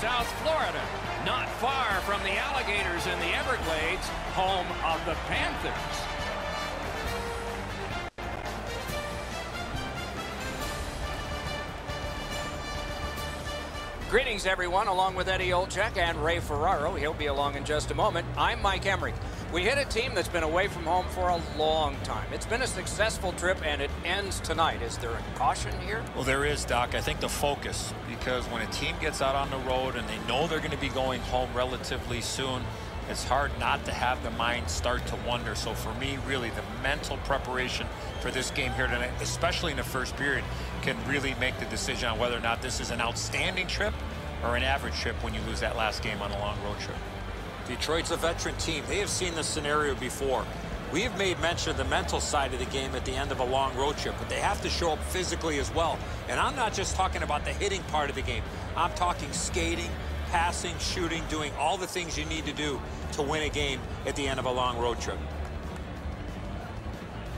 South Florida, not far from the alligators in the Everglades, home of the Panthers. Greetings, everyone, along with Eddie Olczyk and Ray Ferraro. He'll be along in just a moment. I'm Mike Emrick. We hit a team that's been away from home for a long time. It's been a successful trip, and it ends tonight. Is there a caution here? Well, there is, Doc. I think the focus, because when a team gets out on the road and they know they're going to be going home relatively soon, it's hard not to have the mind start to wonder. So for me, really, the mental preparation for this game here tonight, especially in the first period, can really make the decision on whether or not this is an outstanding trip or an average trip when you lose that last game on a long road trip. Detroit's a veteran team. They have seen this scenario before. We have made mention of the mental side of the game at the end of a long road trip, but they have to show up physically as well. And I'm not just talking about the hitting part of the game. I'm talking skating, passing, shooting, doing all the things you need to do to win a game at the end of a long road trip.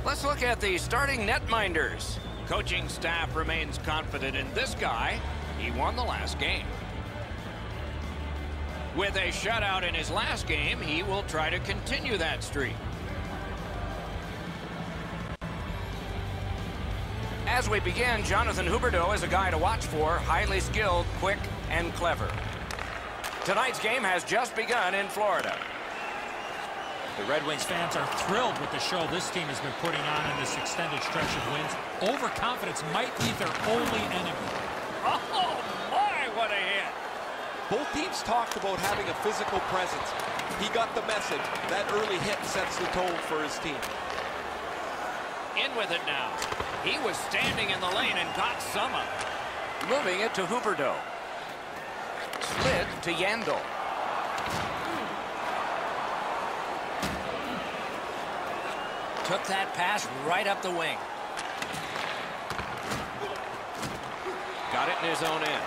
Let's look at the starting netminders. Coaching staff remains confident in this guy. He won the last game. With a shutout in his last game, he will try to continue that streak. As we begin, Jonathan Huberdeau is a guy to watch for, highly skilled, quick, and clever. Tonight's game has just begun in Florida. The Red Wings fans are thrilled with the show this team has been putting on in this extended stretch of wins. Overconfidence might be their only enemy. Oh, my, what a hit. Both teams talked about having a physical presence. He got the message. That early hit sets the tone for his team. In with it now. He was standing in the lane and got some of it. Moving it to Huberdeau. Slid to Yandel. Took that pass right up the wing. Got it in his own end.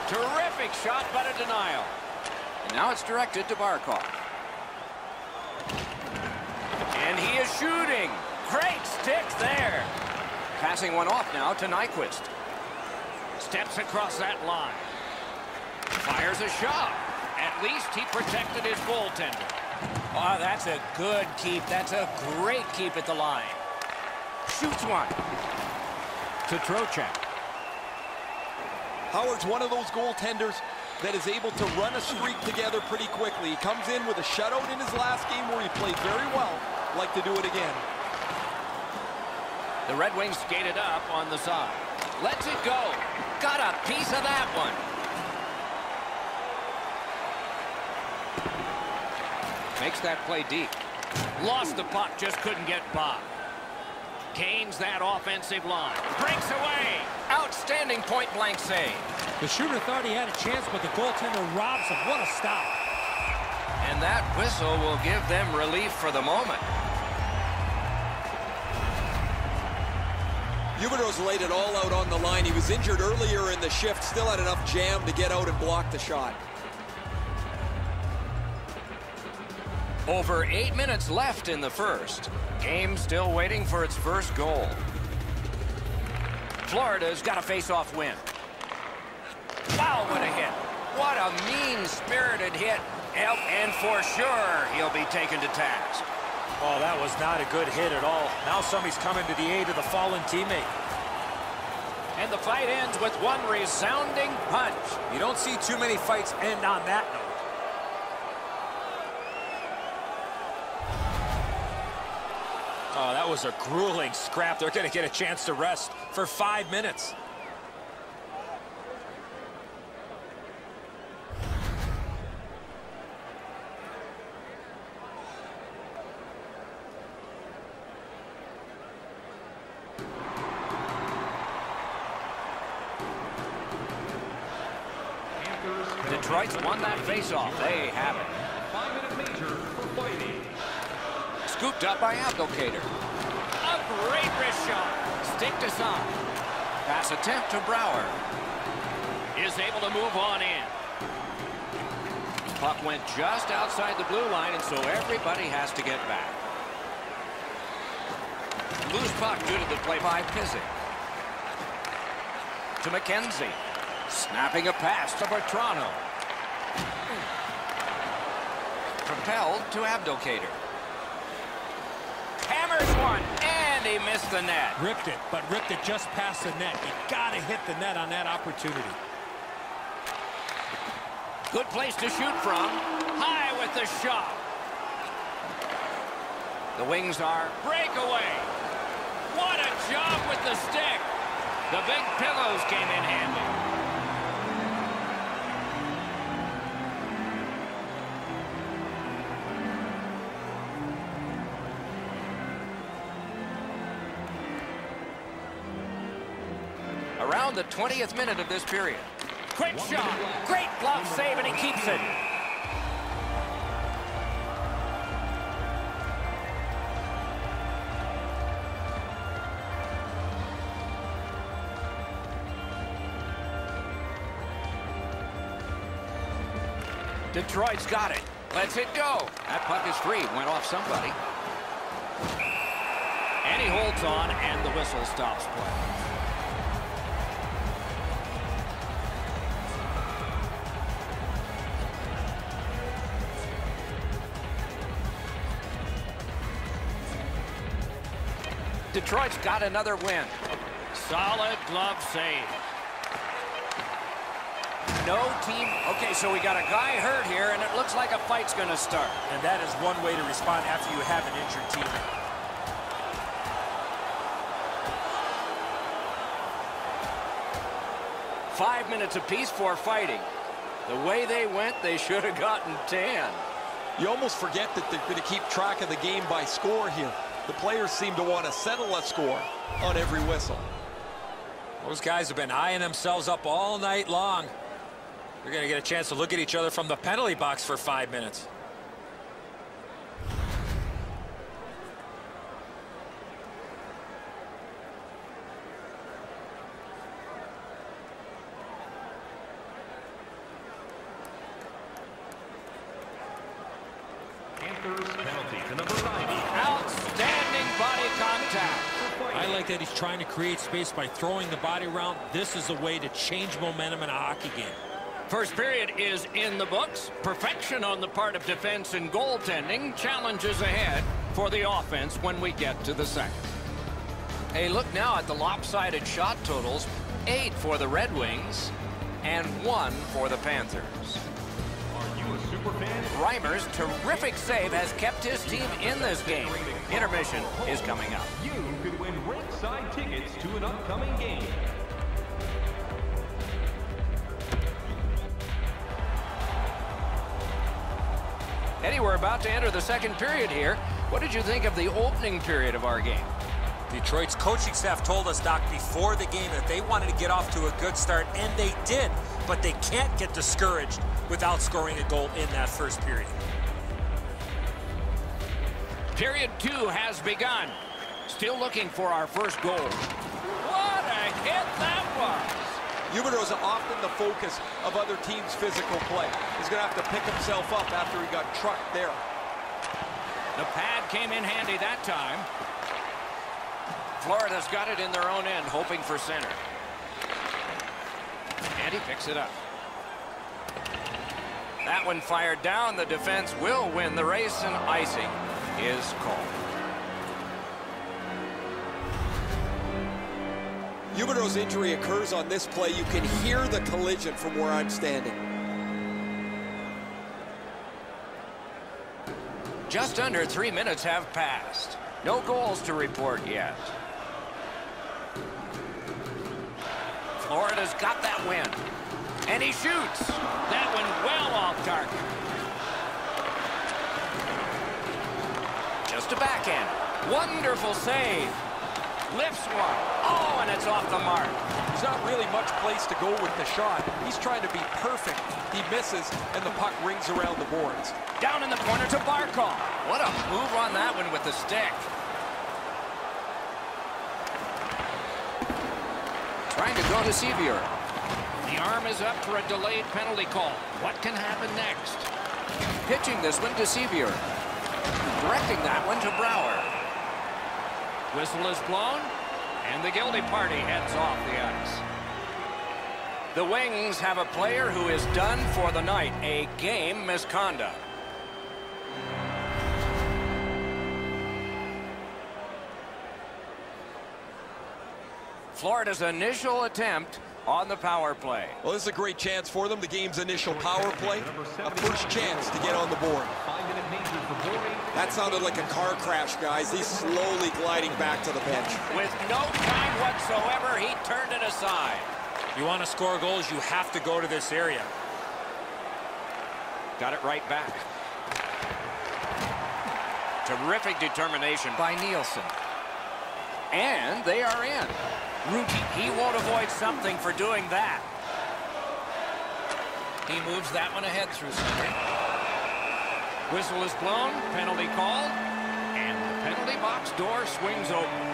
Terrific shot, but a denial. And now it's directed to Barkov. And he is shooting. Great stick there. Passing one off now to Nyquist. Steps across that line. Fires a shot. At least he protected his goaltender. Oh, that's a good keep. That's a great keep at the line. Shoots one. To Trocheck. Howard's one of those goaltenders that is able to run a streak together pretty quickly. He comes in with a shutout in his last game where he played very well. Like to do it again. The Red Wings skated up on the side. Lets it go. Got a piece of that one. Makes that play deep. Lost the puck, just couldn't get by. Gains that offensive line. Breaks away. Outstanding point-blank save. The shooter thought he had a chance, but the goaltender robs him. What a stop. And that whistle will give them relief for the moment. Huberdeau's laid it all out on the line. He was injured earlier in the shift, still had enough jam to get out and block the shot. Over 8 minutes left in the first. Game still waiting for its first goal. Florida's got a face-off win. Wow, what a hit. What a mean-spirited hit. And for sure, he'll be taken to task. Oh, that was not a good hit at all. Now somebody's coming to the aid of the fallen teammate. And the fight ends with one resounding punch. You don't see too many fights end on that note. Oh, that was a grueling scrap. They're going to get a chance to rest for 5 minutes. Detroit's won that face-off. They have it. 5-minute major for fighting. Scooped up by Abdelkader. A great wrist shot. Sticked aside. Pass attempt to Brouwer. Is able to move on in. Puck went just outside the blue line, and so everybody has to get back. Loose puck due to the play by Pizik. To McKenzie. Snapping a pass to Bertrano. Propelled to Abdelkader. Hammers one, and he missed the net. Ripped it, but ripped it just past the net. You got to hit the net on that opportunity. Good place to shoot from. High with the shot. The wings are breakaway. What a job with the stick. The big pillows came in handy. Around the 20th minute of this period. Quick shot. Great glove save, and he keeps it. Detroit's got it. Lets it go. That puck is free. Went off somebody. And he holds on, and the whistle stops play. Detroit's got another win. Solid glove save. No team. Okay, so we got a guy hurt here, and it looks like a fight's going to start. And that is one way to respond after you have an injured teammate. Five minutes apiece for fighting. The way they went, they should have gotten 10. You almost forget that they're going to keep track of the game by score here. The players seem to want to settle a score on every whistle. Those guys have been eyeing themselves up all night long. They're going to get a chance to look at each other from the penalty box for 5 minutes. Panthers penalty to number 90. Outstanding body contact. I like that he's trying to create space by throwing the body around. This is a way to change momentum in a hockey game. First period is in the books. Perfection on the part of defense and goaltending. Challenges ahead for the offense when we get to the second. A look now at the lopsided shot totals. 8 for the Red Wings and 1 for the Panthers. Are you a super fan? Reimer's terrific save has kept his team in this game. Intermission is coming up. You could win ringside tickets to an upcoming game. Eddie, we're about to enter the second period here. What did you think of the opening period of our game? Detroit's coaching staff told us, Doc, before the game that they wanted to get off to a good start, and they did. But they can't get discouraged without scoring a goal in that first period. Period 2 has begun. Still looking for our first goal. What a hit that was! Huberdeau's often the focus of other teams' physical play. He's going to have to pick himself up after he got trucked there. The pad came in handy that time. Florida's got it in their own end, hoping for center. And he picks it up. That one fired down. The defense will win the race, and icing is called. Huberdeau's injury occurs on this play. You can hear the collision from where I'm standing. Just under 3 minutes have passed. No goals to report yet. Florida's got that win. And he shoots. That one well off target. Just a backhand. Wonderful save. Lifts one. Oh, and it's off the mark. There's not really much place to go with the shot. He's trying to be perfect. He misses, and the puck rings around the boards. Down in the corner to Barkov. What a move on that one with the stick. Trying to go to Sevier. The arm is up for a delayed penalty call. What can happen next? Pitching this one to Sevier. Directing that one to Brouwer. Whistle is blown, and the guilty party heads off the ice. The Wings have a player who is done for the night, a game misconduct. Florida's initial attempt on the power play. Well, this is a great chance for them. The game's initial power play. A first chance to get on the board. That sounded like a car crash, guys. He's slowly gliding back to the bench. With no time whatsoever, he turned it aside. You want to score goals, you have to go to this area. Got it right back. Terrific determination by Nielsen. And they are in. Rookie, he won't avoid something for doing that. He moves that one ahead through center. Whistle is blown, penalty called, and the penalty box door swings open.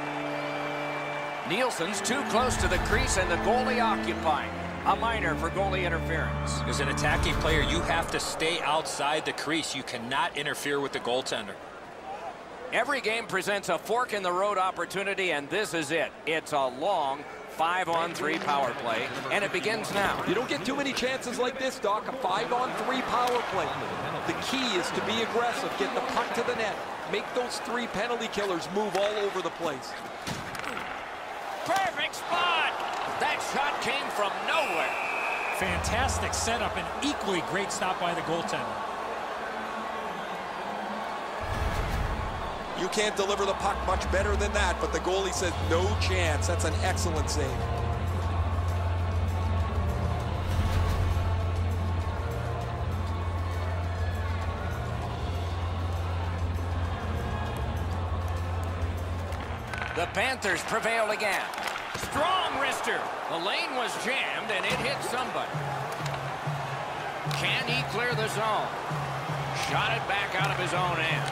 Nielsen's too close to the crease and the goalie occupying. A minor for goalie interference. As an attacking player, you have to stay outside the crease. You cannot interfere with the goaltender. Every game presents a fork-in-the-road opportunity, and this is it. It's a long 5-on-3 power play, and it begins now. You don't get too many chances like this, Doc. A 5-on-3 power play. The key is to be aggressive, get the puck to the net, make those 3 penalty killers move all over the place. Perfect spot! That shot came from nowhere. Fantastic setup and equally great stop by the goaltender. You can't deliver the puck much better than that, but the goalie says no chance. That's an excellent save. The Panthers prevail again. Strong wrister. The lane was jammed, and it hit somebody. Can he clear the zone? Shot it back out of his own end.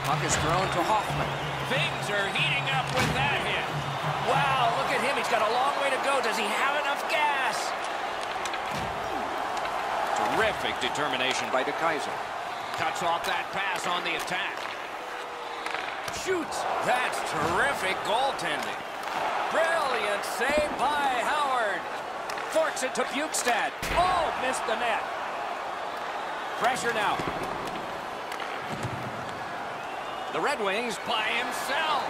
Puck is thrown to Hoffman. Things are heating up with that hit. Wow, look at him. He's got a long way to go. Does he have enough gas? Terrific determination by DeKaiser. Cuts off that pass on the attack. Shoots. That's terrific goaltending. Brilliant save by Howard. Forks it to Bukestad. Oh, missed the net. Pressure now. The Red Wings by himself.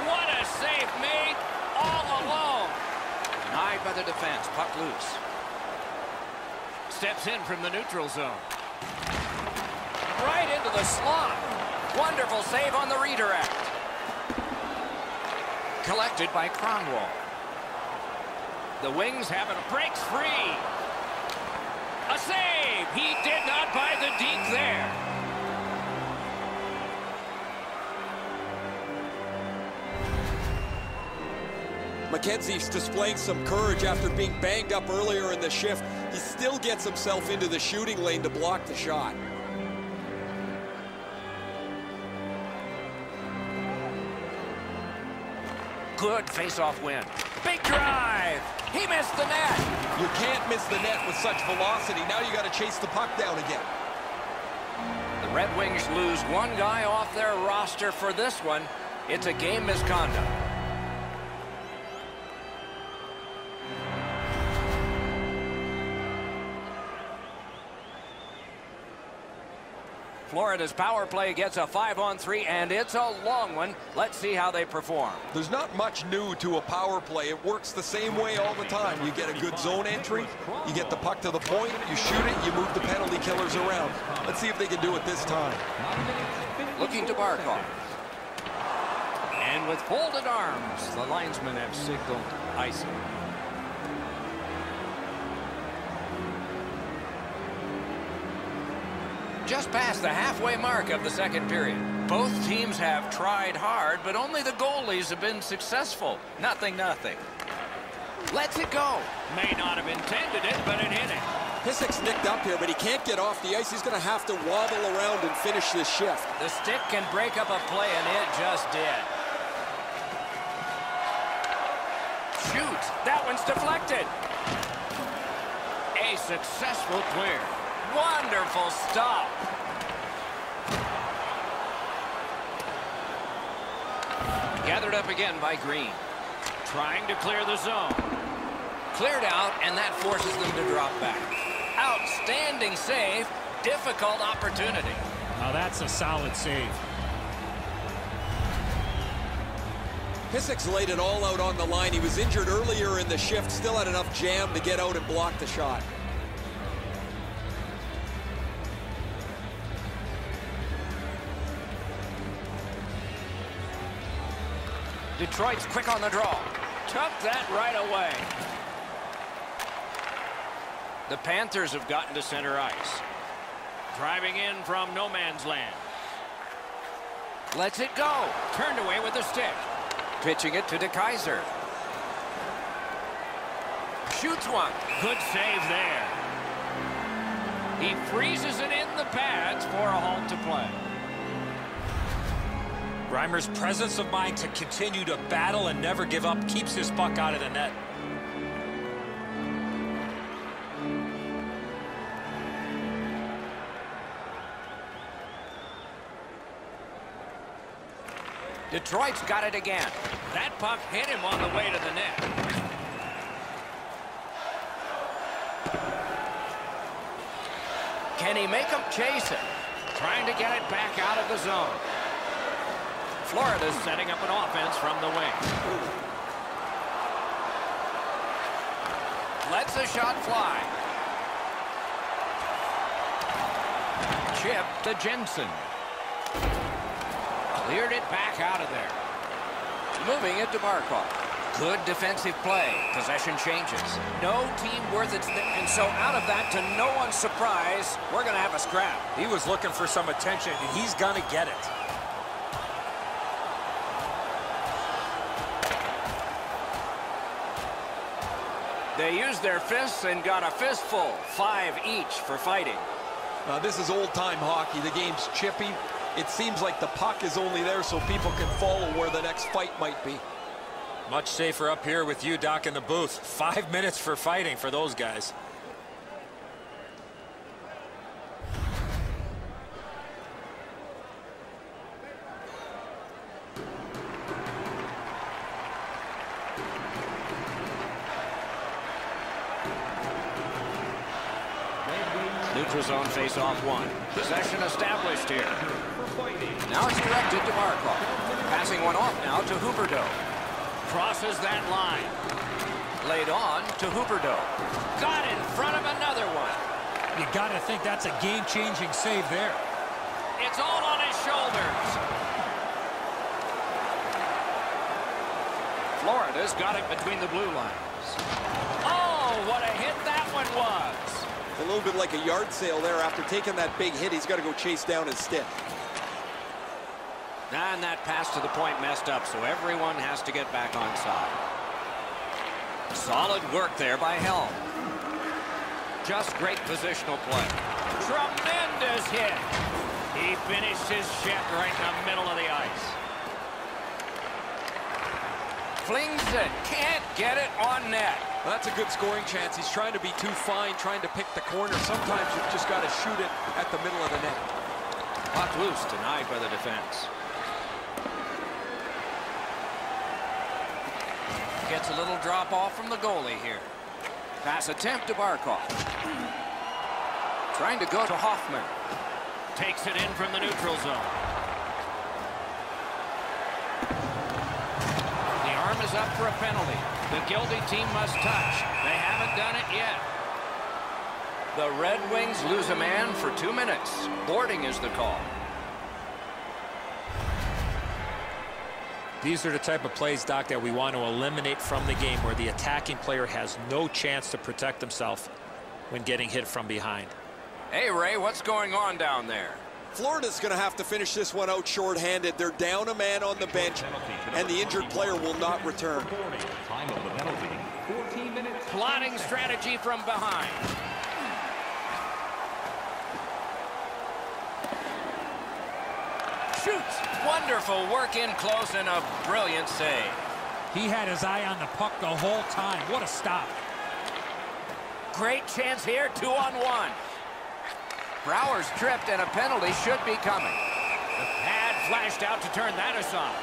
What a save made all alone. Denied by the defense. Puck loose. Steps in from the neutral zone. Right into the slot. Wonderful save on the redirect. Collected by Kronwall. The Wings have it. Breaks free. A save. He did not buy the deke there. McKenzie's displaying some courage after being banged up earlier in the shift. He still gets himself into the shooting lane to block the shot. Good face-off win. Big drive. He missed the net. You can't miss the net with such velocity. Now you got to chase the puck down again. The Red Wings lose one guy off their roster for this one. It's a game misconduct. Florida's power play gets a 5-on-3, and it's a long one. Let's see how they perform. There's not much new to a power play. It works the same way all the time. You get a good zone entry, you get the puck to the point, you shoot it, you move the penalty killers around. Let's see if they can do it this time. Looking to Barkov. And with folded arms, the linesmen have signaled icing. Just past the halfway mark of the second period. Both teams have tried hard, but only the goalies have been successful. Nothing. Lets it go. May not have intended it, but it hit it. Pisic's nicked up here, but he can't get off the ice. He's going to have to wobble around and finish this shift. The stick can break up a play, and it just did. Shoots. That one's deflected. A successful clear. Wonderful stop. Gathered up again by Green. Trying to clear the zone. Cleared out, and that forces them to drop back. Outstanding save. Difficult opportunity. Now that's a solid save. Pisic's laid it all out on the line. He was injured earlier in the shift, still had enough jam to get out and block the shot. Detroit's quick on the draw. Took that right away. The Panthers have gotten to center ice. Driving in from no man's land. Lets it go. Turned away with the stick. Pitching it to DeKaiser. Shoots one. Good save there. He freezes it in the pads for a halt to play. Reimer's presence of mind to continue to battle and never give up keeps his puck out of the net. Detroit's got it again. That puck hit him on the way to the net. Can he make him chase it? Trying to get it back out of the zone. Florida's setting up an offense from the wing. Lets the shot fly. Chip to Jensen. Cleared it back out of there. Moving it to Barkov. Good defensive play. Possession changes. No team worth its... And so out of that, to no one's surprise, we're going to have a scrap. He was looking for some attention, and he's going to get it. They used their fists and got a fistful. 5 each for fighting. This is old-time hockey. The game's chippy. It seems like the puck is only there so people can follow where the next fight might be. Much safer up here with you, Doc, in the booth. 5 minutes for fighting for those guys. Neutral zone face-off 1. Possession established here. Now it's directed to Barkov. Passing one off now to Huberdeau. Crosses that line. Laid on to Huberdeau. Got in front of another one. You got to think that's a game-changing save there. It's all on his shoulders. Florida's got it between the blue lines. Oh, what a hit that one was. A little bit like a yard sale there. After taking that big hit, he's got to go chase down his stick. And that pass to the point messed up, so everyone has to get back on side. Solid work there by Helm. Just great positional play. Tremendous hit. He finished his shift right in the middle of the ice. Flings it. Can't get it on net. Well, that's a good scoring chance. He's trying to be too fine, trying to pick the corner. Sometimes you've just got to shoot it at the middle of the net. Puck loose, denied by the defense. Gets a little drop off from the goalie here. Pass attempt to Barkov. Trying to go to Hoffman. Takes it in from the neutral zone. The arm is up for a penalty. The guilty team must touch. They haven't done it yet. The Red Wings lose a man for 2 minutes. Boarding is the call. These are the type of plays, Doc, that we want to eliminate from the game, where the attacking player has no chance to protect himself when getting hit from behind. Hey, Ray, what's going on down there? Florida's going to have to finish this one out shorthanded. They're down a man on the bench, and the injured player will not return. Time of the penalty, 14 minutes. Plotting strategy from behind. Shoots. Wonderful work in close and a brilliant save. He had his eye on the puck the whole time. What a stop. Great chance here, 2-on-1. Brower's tripped and a penalty should be coming. The pad flashed out to turn that aside.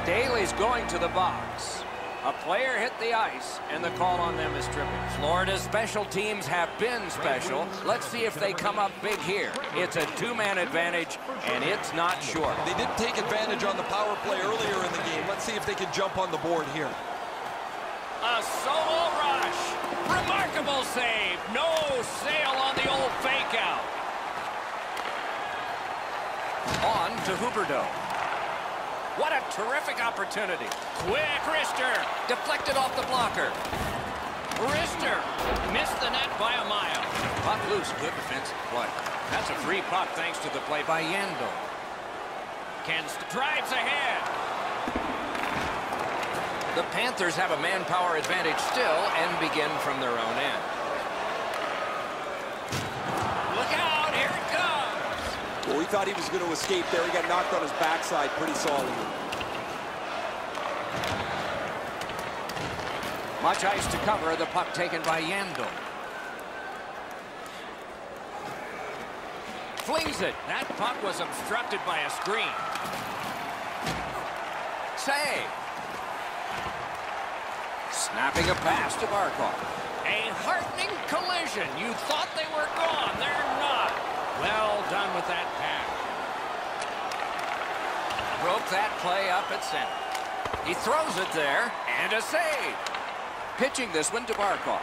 Daly's going to the box. A player hit the ice, and the call on them is tripping. Florida's special teams have been special. Let's see if they come up big here. It's a two-man advantage, and it's not short. They didn't take advantage on the power play earlier in the game. Let's see if they can jump on the board here. A solo rush. Remarkable save. No sail on the old fake out. On to Huberdeau. What a terrific opportunity. Quick wrister. Deflected off the blocker. Wrister. Missed the net by a mile. Puck loose. Good defensive play. That's a free puck thanks to the play by Yandel. Drives ahead. The Panthers have a manpower advantage still and begin from their own end. Look out. Here it comes. Well, we thought he was going to escape there. He got knocked on his backside pretty solidly. Much ice to cover. The puck taken by Yandel. Flings it. That puck was obstructed by a screen. Save. Snapping a pass to Barkov. A heartening collision. You thought they were gone. They're not. Well done with that pass. Broke that play up at center. He throws it there, and a save. Pitching this one to Barkov.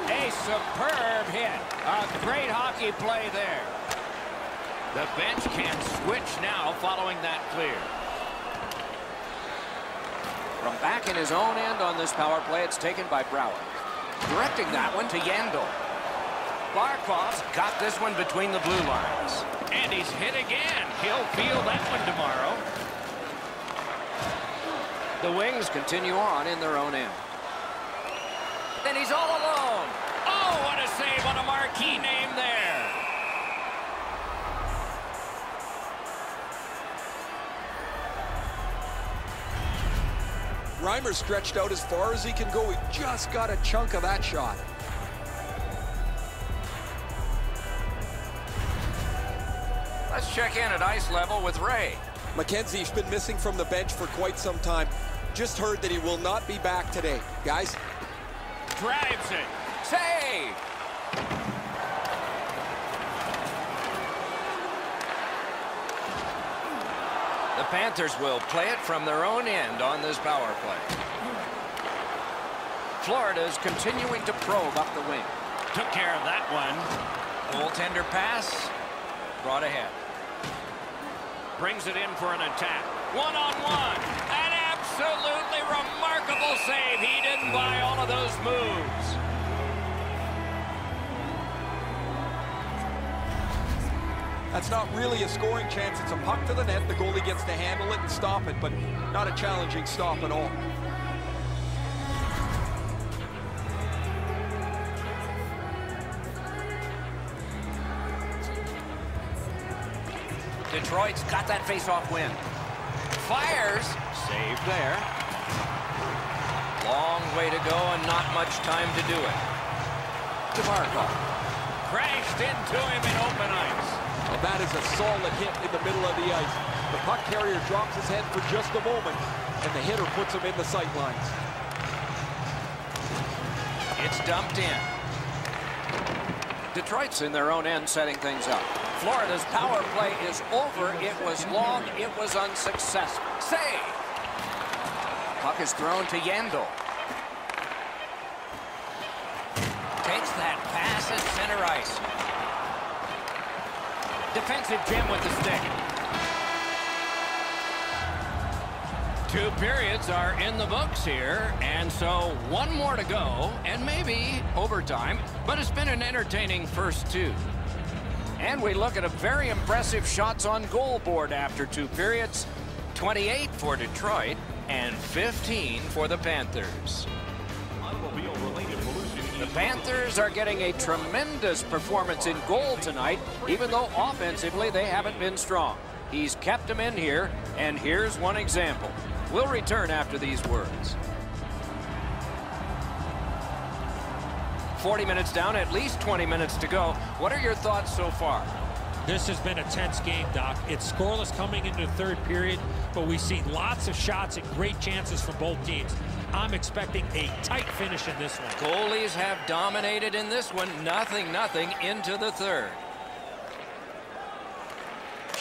A superb hit. A great hockey play there. The bench can switch now following that clear. From back in his own end on this power play, it's taken by Brouwer. Directing that one to Yandel. Barkov's got this one between the blue lines. And he's hit again. He'll field that one tomorrow. The Wings continue on in their own end. And he's all alone. Oh, what a save on a marquee name there. Reimer stretched out as far as he can go. He just got a chunk of that shot. Let's check in at ice level with Ray. Mackenzie's been missing from the bench for quite some time. Just heard that he will not be back today. Guys? Drives it. Save! The Panthers will play it from their own end on this power play. Florida's continuing to probe up the wing. Took care of that one. Goaltender pass. Brought ahead. Brings it in for an attack. One-on-one. An absolutely remarkable save. He didn't buy all of those moves. That's not really a scoring chance. It's a puck to the net. The goalie gets to handle it and stop it, but not a challenging stop at all. Detroit's got that face-off win. Fires. Saved there. Long way to go and not much time to do it. Barkov. Crashed into him in open ice. And that is a solid hit in the middle of the ice. The puck carrier drops his head for just a moment, and the hitter puts him in the sight lines. It's dumped in. Detroit's in their own end setting things up. Florida's power play is over. It was long. It was unsuccessful. Save. Puck is thrown to Yandel. Takes that pass at center ice. Defensive Jim with the stick. 2 periods are in the books here, and so 1 more to go, and maybe overtime, but it's been an entertaining first 2. And we look at a very impressive shots on goal board after 2 periods. 28 for Detroit and 15 for the Panthers. The Panthers are getting a tremendous performance in goal tonight, even though offensively they haven't been strong. He's kept them in here, and here's one example. We'll return after these words. 40 minutes down, at least 20 minutes to go. What are your thoughts so far? This has been a tense game, Doc. It's scoreless coming into the third period, but we see lots of shots and great chances from both teams. I'm expecting a tight finish in this one. Goalies have dominated in this one. 0-0 into the third.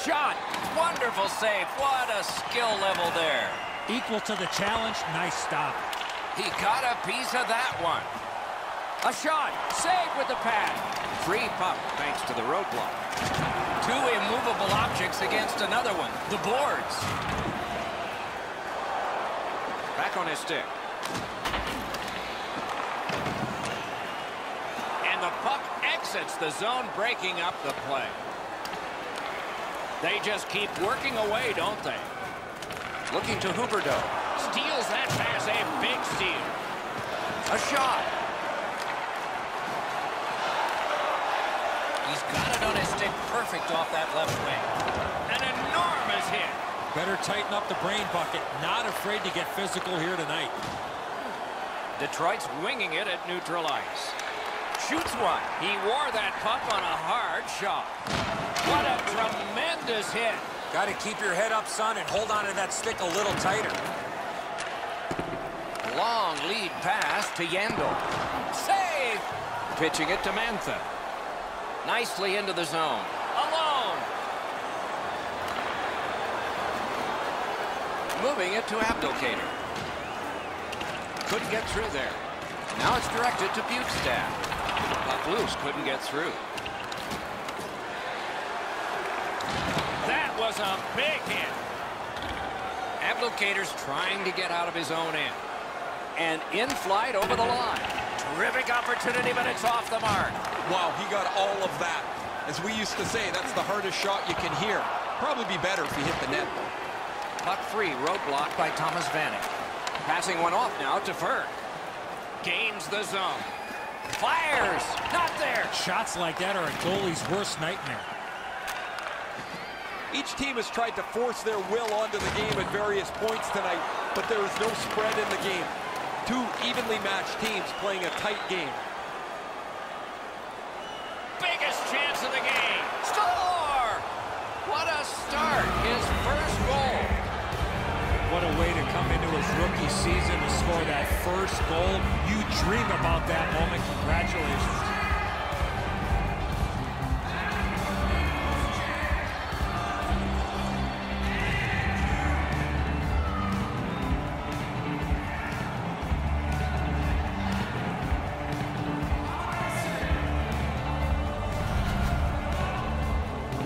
Shot. Wonderful save. What a skill level there. Equal to the challenge. Nice stop. He got a piece of that one. A shot. Saved with the pad. Free puck thanks to the roadblock. Two immovable objects against another one. The boards. Back on his stick. And the puck exits the zone, breaking up the play. They just keep working away, don't they? Looking to Huberdeau. Steals that pass, a big steal. A shot. He's got it on his stick, perfect off that left wing. An enormous hit. Better tighten up the brain bucket. Not afraid to get physical here tonight. Detroit's winging it at neutral ice. Shoots one. He wore that puck on a hard shot. What a tremendous hit. Got to keep your head up, son, and hold on to that stick a little tighter. Long lead pass to Yandel. Save! Pitching it to Mantha. Nicely into the zone. Alone. Moving it to Abdelkader. Couldn't get through there. Now it's directed to Bukestad. Puck loose, couldn't get through. That was a big hit. Abdelkader's trying to get out of his own end. And in flight over the line. Terrific opportunity, but it's off the mark. Wow, he got all of that. As we used to say, that's the hardest shot you can hear. Probably be better if he hit the net. Puck free, roadblock by Thomas Vanek. Passing one off now to Ferg. Gains the zone. Fires! Not there! Shots like that are a goalie's worst nightmare. Each team has tried to force their will onto the game at various points tonight, but there is no spread in the game. Two evenly matched teams playing a tight game. Biggest chance of the game. Score! What a start. His first goal. What a way to come into his rookie season to score that first goal. You dream about that moment. Congratulations.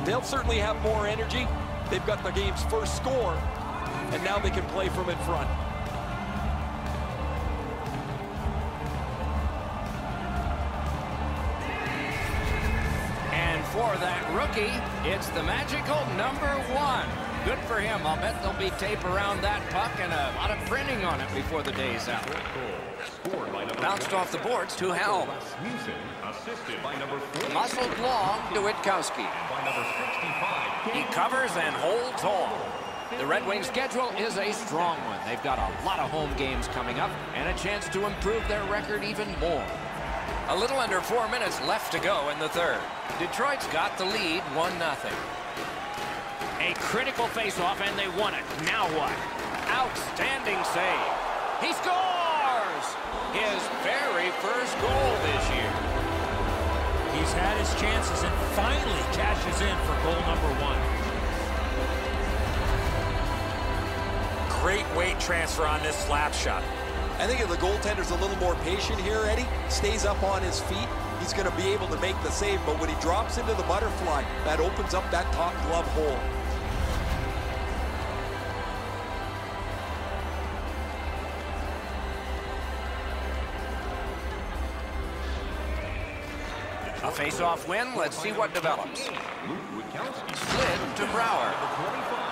They'll certainly have more energy. They've got the game's first score, and now they can play from in front. And for that rookie, it's the magical #1. Good for him. I'll bet there'll be tape around that puck and a lot of printing on it before the day's out. Bounced off the boards to Helm. Muscled long to Witkowski. He covers and holds on. The Red Wings' schedule is a strong one. They've got a lot of home games coming up and a chance to improve their record even more. A little under 4 minutes left to go in the third. Detroit's got the lead 1-0. A critical face-off, and they won it. Now what? Outstanding save. He scores! His very first goal this year. He's had his chances and finally cashes in for goal #1. Great weight transfer on this slap shot. I think if the goaltender's a little more patient here, Eddie, stays up on his feet, he's going to be able to make the save. But when he drops into the butterfly, that opens up that top glove hole. A face-off win. Let's see what develops. Slid to Brouwer.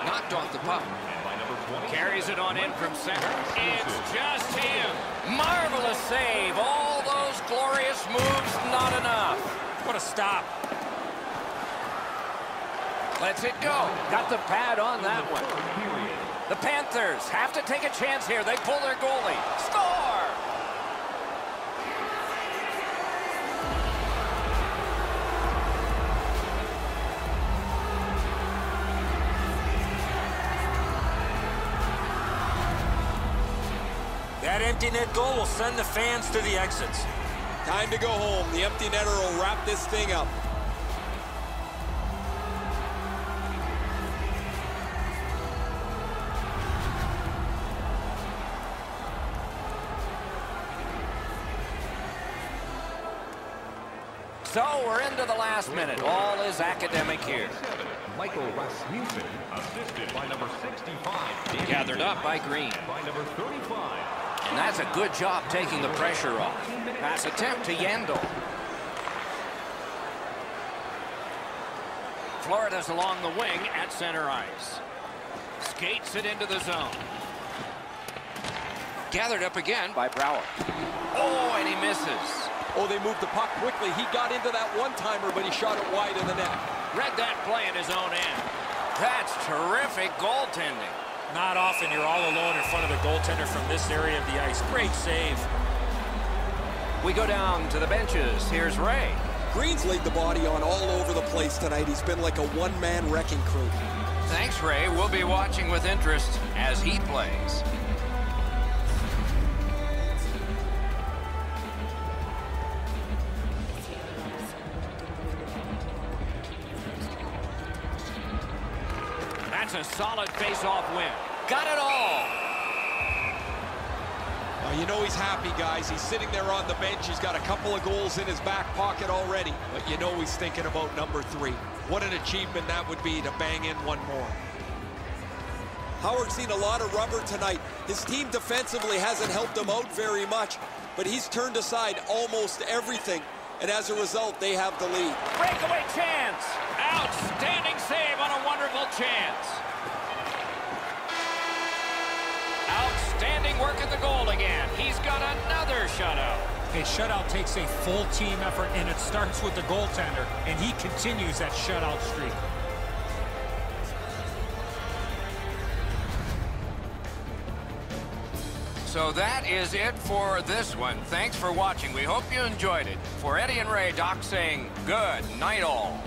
Knocked off the puck. Carries it on in from center. It's just him. Marvelous save. All those glorious moves, not enough. What a stop. Lets it go. Got the pad on that one. The Panthers have to take a chance here. They pull their goalie. Score! That empty net goal will send the fans to the exits. Time to go home. The empty netter will wrap this thing up. So we're into the last minute. All is academic here. Michael Rasmussen, assisted by number 65. Gathered up by Green. By number 35. And that's a good job taking the pressure off. Pass attempt to Yandel. Florida's along the wing at center ice. Skates it into the zone. Gathered up again by Brouwer. Oh, and he misses. Oh, they moved the puck quickly. He got into that one-timer, but he shot it wide of the net. Read that play in his own end. That's terrific goaltending. Not often you're all alone in front of the goaltender from this area of the ice. Great save. We go down to the benches. Here's Ray. Green's laid the body on all over the place tonight. He's been like a one-man wrecking crew. Thanks, Ray. We'll be watching with interest as he plays. That's a solid face-off win. Got it all. You know he's happy, guys. He's sitting there on the bench. He's got a couple of goals in his back pocket already. But you know he's thinking about number 3. What an achievement that would be to bang in one more. Howard's seen a lot of rubber tonight. His team defensively hasn't helped him out very much, but he's turned aside almost everything, and as a result, they have the lead. Breakaway chance. Outstanding save on a wonderful chance. Outstanding work at the goal again. He's got another shutout. A shutout takes a full team effort, and it starts with the goaltender, and he continues that shutout streak. So that is it for this one. Thanks for watching. We hope you enjoyed it. For Eddie and Ray, Doc saying good night all.